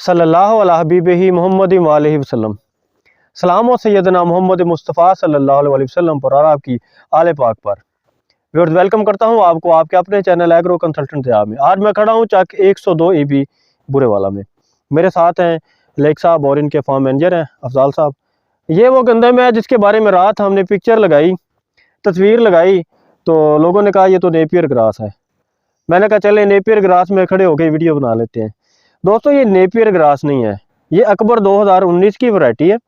सल्लल्लाहु अलैहि हबीबिही मुहम्मद वालैहि वसल्लम। सलाम और सैयदना मोहम्मद मुस्तफ़ा सल्लल्लाहु अलैहि वसल्लम पर और आपकी आले पाक पर। व्यूअर्स, वेलकम करता हूं आपको आपके अपने चैनल एग्रो कंसल्टेंट में। आज मैं खड़ा हूं चक 102 EB बुरेवाला में। मेरे साथ हैं लेक साहब और इनके फार्म मैनेजर हैं अफजाल साहब। ये वो गंदम है जिसके बारे में रात हमने पिक्चर लगाई, तस्वीर लगाई, तो लोगों ने कहा ये तो नेपियर ग्रास है। मैंने कहा चले नेपियर ग्रास में खड़े होकर वीडियो बना लेते हैं। दोस्तों, ये नेपियर ग्रास नहीं है, ये अकबर 2019 की वैरायटी है।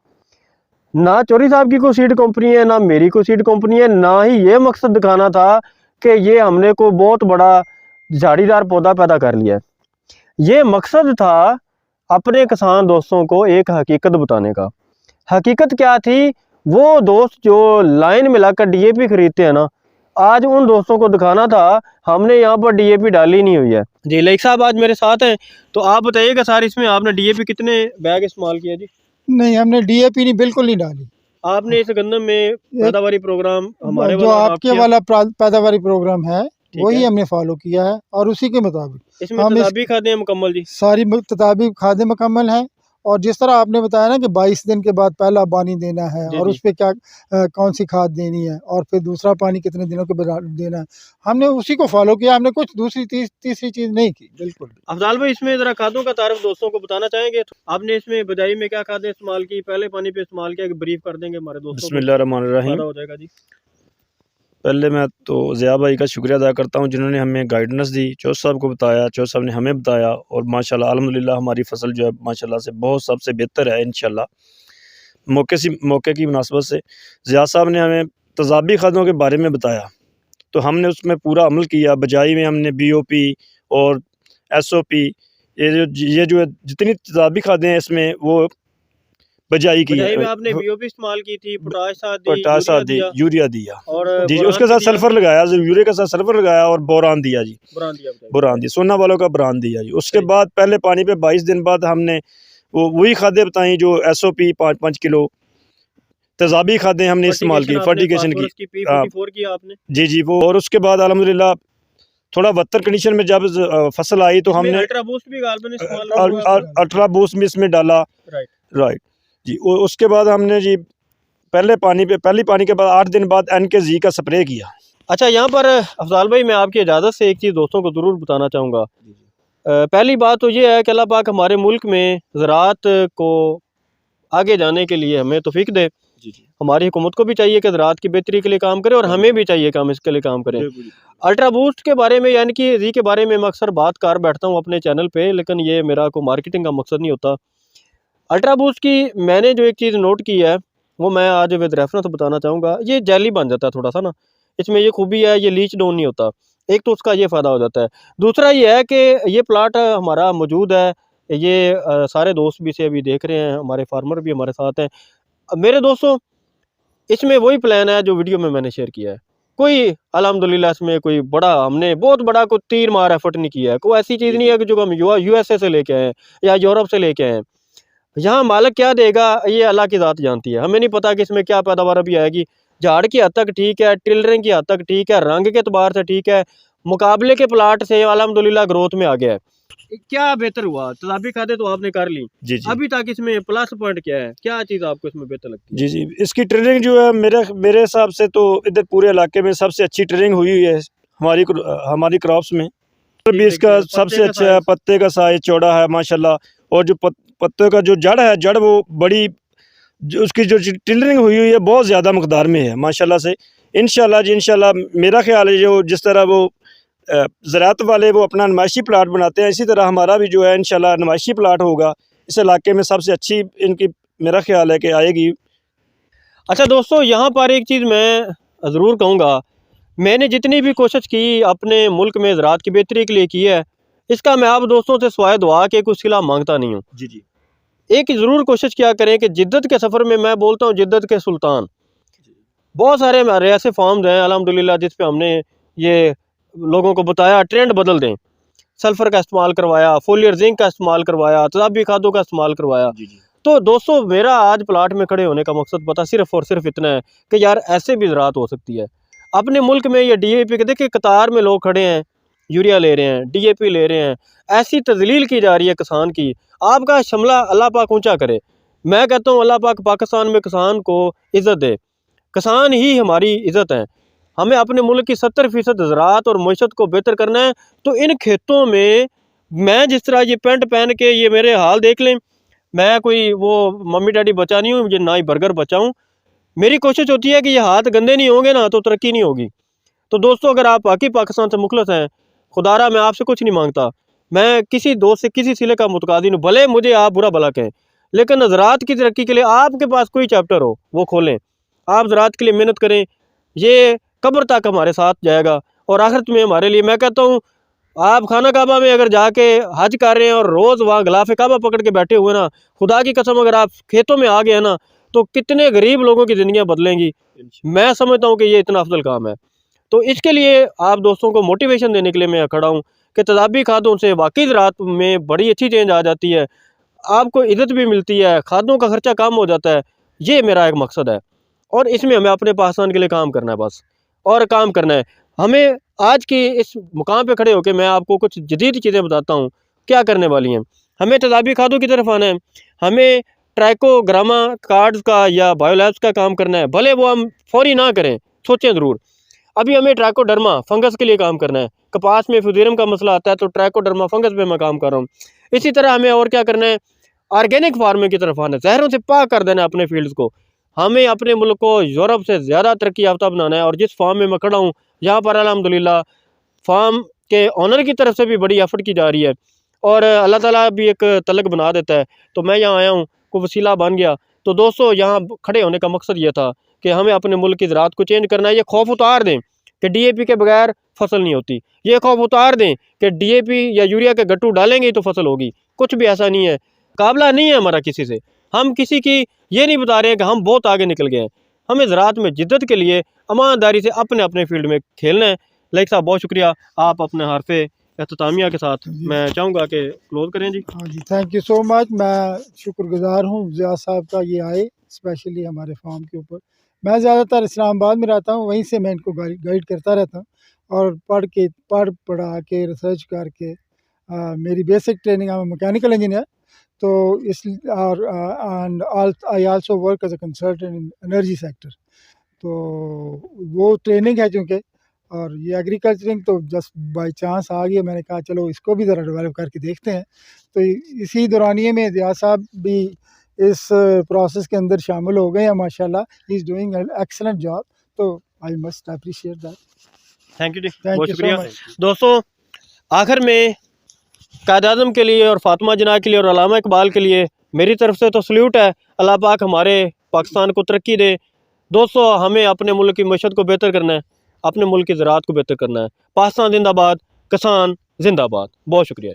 ना चौरी साहब की कोई सीड कंपनी है, ना मेरी कोई सीड कंपनी है, ना ही ये मकसद दिखाना था कि ये हमने को बहुत बड़ा झाड़ीदार पौधा पैदा कर लिया है। ये मकसद था अपने किसान दोस्तों को एक हकीकत बताने का। हकीकत क्या थी? वो दोस्त जो लाइन में लाकर DAP खरीदते हैं ना, आज उन दोस्तों को दिखाना था हमने यहाँ पर DAP डाली नहीं हुई है। जी लेक साहब आज मेरे साथ हैं, तो आप बताइएगा सर, इसमें आपने DAP कितने बैग इस्तेमाल किया जी? नहीं, हमने DAP नहीं, बिल्कुल नहीं डाली। आपने इस गंदम में पैदावारी प्रोग्राम हमारे जो आपके वाला पैदावारी प्रोग्राम है वही हमने फॉलो किया है और उसी के मुताबिक इसमें तदाबीर खादें मुकम्मल जी, सारी तदाबीर खादें मुकम्मल हैं। और जिस तरह आपने बताया ना कि 22 दिन के बाद पहला पानी देना है और उस पर क्या कौन सी खाद देनी है और फिर दूसरा पानी कितने दिनों के बाद देना है, हमने उसी को फॉलो किया। हमने कुछ दूसरी तीसरी चीज़ नहीं की। बिल्कुल। अफजाल भाई, इसमें ज़रा खादों का तारुफ दोस्तों को बताना चाहेंगे? आपने इसमें बजाई में क्या खादें इस्तेमाल की, पहले पानी पे इस्तेमाल किया, ब्रीफ कर देंगे हमारे दोस्तों को। बिस्मिल्लाहिर्रहमानिर्रहीम। हो जाएगा जी। पहले मैं तो ज़िया भाई का शुक्रिया अदा करता हूँ जिन्होंने हमें गाइडेंस दी। चौथ साहब को बताया, चौथ साहब ने हमें बताया और माशाल्लाह अल्हम्दुलिल्लाह हमारी फसल जो है माशाल्लाह से बहुत सबसे बेहतर है इंशाल्लाह। मौके की मुनासबत से ज़िया साहब ने हमें तजाबी खादों के बारे में बताया, तो हमने उसमें पूरा अमल किया। बजाई में हमने BOP और SOP ये जो जितनी तजाबी खादें हैं इसमें वो बजाई की है। आपने BOP इस्तेमाल की थी, पोटाश दी, यूरिया दिया और जी, उसके साथ सल्फर लगाया, यूरिया के साथ सल्फर लगाया और बोरान दिया जी, बोरान दिया, सोना वालों का बोरान दिया जी। उसके बाद पहले पानी पे 22 दिन बाद हमने वही खादें बताई जो SOP 5-5 किलो तेजाबी खादें हमने इस्तेमाल की, फर्टिगेशन की आपने जी वो। और उसके बाद अल्हम्दुलिल्लाह थोड़ा बदतर कंडीशन में जब फसल आई तो हमने अल्ट्रा बूस्ट भी इसमें डाला। राइट जी। उसके बाद हमने जी पहली पानी के बाद 8 दिन बाद NKZ का स्प्रे किया। अच्छा, यहाँ पर अफजाल भाई मैं आपकी इजाज़त से एक चीज़ दोस्तों को ज़रूर बताना चाहूँगा। पहली बात तो ये है कि अल्लाह पाक हमारे मुल्क में ज़राअत को आगे जाने के लिए हमें तौफीक दे। हमारी हुकूमत को भी चाहिए कि ज़राअत की बेहतरी के लिए काम करे और हमें भी चाहिए कि हम इसके लिए काम करें। अल्ट्रा बूस्ट के बारे में यानी कि जी के बारे में मैं अक्सर बात कर बैठता हूँ अपने चैनल पे, लेकिन ये मेरा कोई मार्केटिंग का मकसद नहीं होता। अल्ट्रा बूस्ट की मैंने जो एक चीज़ नोट की है वो मैं आज विद रेफरेंस बताना चाहूँगा। ये जेली बन जाता है थोड़ा सा ना, इसमें ये खूबी है, ये लीच डाउन नहीं होता। एक तो उसका ये फ़ायदा हो जाता है। दूसरा ये है कि ये प्लाट हमारा मौजूद है, ये सारे दोस्त भी से अभी देख रहे हैं, हमारे फार्मर भी हमारे साथ हैं। मेरे दोस्तों, इसमें वही प्लान है जो वीडियो में मैंने शेयर किया है। कोई अल्हम्दुलिल्लाह इसमें कोई बड़ा हमने बहुत बड़ा कोई तीर मार एफर्ट नहीं किया है। कोई ऐसी चीज़ नहीं है कि जो हम USA से लेके आए हैं या यूरोप से लेके आए हैं। यहाँ मालिक क्या देगा ये अल्लाह की ज़ात जानती है। हमें नहीं पता कि इसमें क्या पैदावार अभी आएगी। झाड़ की हद तक ठीक है, टिलरिंग की हद तक ठीक है, रंग के एतबार से ठीक है, मुकाबले के प्लाट से अल्हम्दुलिल्लाह ग्रोथ में आ गया है। क्या बेहतर हुआ? तदाबी खादे तो आपने कर ली जी। अभी तक इसमें प्लस पॉइंट क्या है? क्या चीज़ आपको इसमें बेहतर लगती है? जी इसकी ट्रेनिंग जो है मेरे हिसाब से तो इधर पूरे इलाके में सबसे अच्छी ट्रेनिंग हुई है हमारी क्रॉप्स में। भी इसका सबसे अच्छा है, पत्ते का साइज चौड़ा है माशाल्लाह, और जो पत्ते का जो जड़ वो बड़ी, जो उसकी जो टिलरिंग हुई है बहुत ज़्यादा मकदार में है माशाल्लाह से। इंशाल्लाह मेरा ख्याल है जो जिस तरह वो ज़राअत वाले वो अपना नुमाइशी प्लाट बनाते हैं, इसी तरह हमारा भी जो है इंशाल्लाह नुमाइशी प्लाट होगा। इस इलाके में सबसे अच्छी इनकी मेरा ख्याल है कि आएगी। अच्छा दोस्तों, यहाँ पर एक चीज़ मैं ज़रूर कहूँगा, मैंने जितनी भी कोशिश की अपने मुल्क में ज़राअत की बेहतरी के लिए की है, इसका मैं आप दोस्तों से सवाए दुआ के कुछ सिला मांगता नहीं हूँ। जी एक ज़रूर कोशिश किया करें कि जिद्दत के सफ़र में, मैं बोलता हूँ जिद्दत के सुल्तान, बहुत सारे हमारे ऐसे फॉर्म्स हैं अल्हम्दुलिल्लाह जिस पे हमने ये लोगों को बताया ट्रेंड बदल दें, सल्फ़र का इस्तेमाल करवाया, फोलियर जिंक का इस्तेमाल करवाया, तजाबी खादों का इस्तेमाल करवाया। तो दोस्तों, मेरा आज प्लाट में खड़े होने का मकसद पता सिर्फ और सिर्फ इतना है कि यार ऐसे भी ज़राअत हो सकती है अपने मुल्क में। ये DAP के देखिए कतार में लोग खड़े हैं, यूरिया ले रहे हैं, DAP ले रहे हैं, ऐसी तजलील की जा रही है किसान की। आपका शमला अल्लाह पाक ऊंचा करे। मैं कहता हूँ अल्लाह पाक पाकिस्तान में किसान को इज़्ज़त दे। किसान ही हमारी इज़्ज़त है। हमें अपने मुल्क की 70% ज़राअत और मईशत को बेहतर करना है। तो इन खेतों में मैं जिस तरह ये पेंट पहन के, ये मेरे हाल देख लें, मैं कोई वो मम्मी डैडी बचा नहीं हूँ, मुझे ना ही बर्गर बचाऊँ। मेरी कोशिश होती है कि ये हाथ गंदे नहीं होंगे ना तो तरक्की नहीं होगी। तो दोस्तों, अगर आप बाकी पाकिस्तान से मुखलस हैं, खुदारा मैं आपसे कुछ नहीं मांगता, मैं किसी दोस्त से किसी सिले का मुतकादी नहीं, भले मुझे आप बुरा भला कहें, लेकिन ज़राअत की तरक्की के लिए आपके पास कोई चैप्टर हो वो खोलें। आप ज़राअत के लिए मेहनत करें, ये कब्र तक हमारे साथ जाएगा और आखिरत में हमारे लिए। मैं कहता हूँ आप खाना काबा में अगर जाके हज कर रहे हैं और रोज़ वहाँ गिलाफ काबा पकड़ के बैठे हुए ना, खुदा की कसम अगर आप खेतों में आ गए ना तो कितने गरीब लोगों की ज़िंदगियाँ बदलेंगी। मैं समझता हूँ कि ये इतना अफजल काम है। तो इसके लिए आप दोस्तों को मोटिवेशन देने के लिए मैं खड़ा हूँ कि तदाबी खादों से वाकई ज़राअत में बड़ी अच्छी चेंज आ जाती है, आपको इज़्ज़त भी मिलती है, खादों का खर्चा कम हो जाता है। ये मेरा एक मकसद है और इसमें हमें अपने पाकिस्तान के लिए काम करना है बस, और काम करना है हमें। आज की इस मुकाम पे खड़े होकर मैं आपको कुछ जदीद चीज़ें बताता हूँ क्या करने वाली हैं। हमें तदाबी खादों की तरफ आना है, हमें ट्राइकोग्रामा कार्ड्स का या बायोलैब्स का काम करना है। भले वो हम फौरी ना करें, सोचें ज़रूर। अभी हमें ट्राइकोडर्मा फंगस के लिए काम करना है। कपास में फ्यूजेरियम का मसला आता है तो ट्राइकोडर्मा फंगस पे मैं काम कर रहा हूँ। इसी तरह हमें और क्या करना है, ऑर्गेनिक फार्मिंग की तरफ आना है, जहरों से पाक कर देना है अपने फील्ड्स को। हमें अपने मुल्क को यूरोप से ज़्यादा तरक्की याफ्ता बनाना है। और जिस फार्म में मैं खड़ा हूँ यहाँ पर अल्हम्दुलिल्लाह फार्म के ऑनर की तरफ से भी बड़ी एफर्ट की जा रही है और अल्लाह ताला भी एक तलक बना देता है। तो मैं यहाँ आया हूँ, को वसीला बन गया। तो दोस्तों, यहाँ खड़े होने का मकसद ये था कि हमें अपने मुल्क की ज़राअत को चेंज करना है। ये खौफ उतार दें कि DAP के बगैर फसल नहीं होती। ये खौफ उतार दें कि DAP या यूरिया के गट्टू डालेंगे तो फसल होगी। कुछ भी ऐसा नहीं है, काबला नहीं है हमारा किसी से। हम किसी की ये नहीं बता रहे हैं कि हम बहुत आगे निकल गए हैं। हमें ज़राअत में जिद्दत के लिए ईमानदारी से अपने अपने फील्ड में खेलना है। लाइक साहब, बहुत शुक्रिया। आप अपने हरफे एख्तितामिया के साथ मैं चाहूँगा कि क्लोज़ करें जी। हाँ जी, थैंक यू सो मच। मैं शुक्रगुजार हूँ ज़िया साहब का, ये आए स्पेशली हमारे फार्म के ऊपर। मैं ज़्यादातर इस्लामाबाद में रहता हूँ, वहीं से मैं इनको गाइड करता रहता हूँ और पढ़ पढ़ा के रिसर्च करके मेरी basic training, I am mechanical engineer. तो इस और and I also work as a consultant in energy sector. तो वो ट्रेनिंग है चूँकि, और ये एग्रीकल्चरिंग तो जस्ट बाय चांस आ गया। मैंने कहा चलो इसको भी ज़रा डेवलप करके देखते हैं। तो इसी दौरानिए में ज़िया साहब भी इस प्रोसेस के अंदर शामिल हो गए हैं माशाल्लाह। He is doing an excellent job. तो I must appreciate that. Thank you जी, थैंक बहुत यू सो शुक्रिया। मच। दोस्तों, आखिर में कायद-ए-आज़म के लिए और फातिमा जिन्ना के लिए और अल्लामा इकबाल के लिए मेरी तरफ से तो सल्यूट है। अल्लाह पाक हमारे पाकिस्तान को तरक्की दे। दोस्तों, हमें अपने मुल्क की मईशत को बेहतर करना है, अपने मुल्क की ज़राअत को बेहतर करना है। पाकिस्तान जिंदाबाद, किसान जिंदाबाद। बहुत शुक्रिया।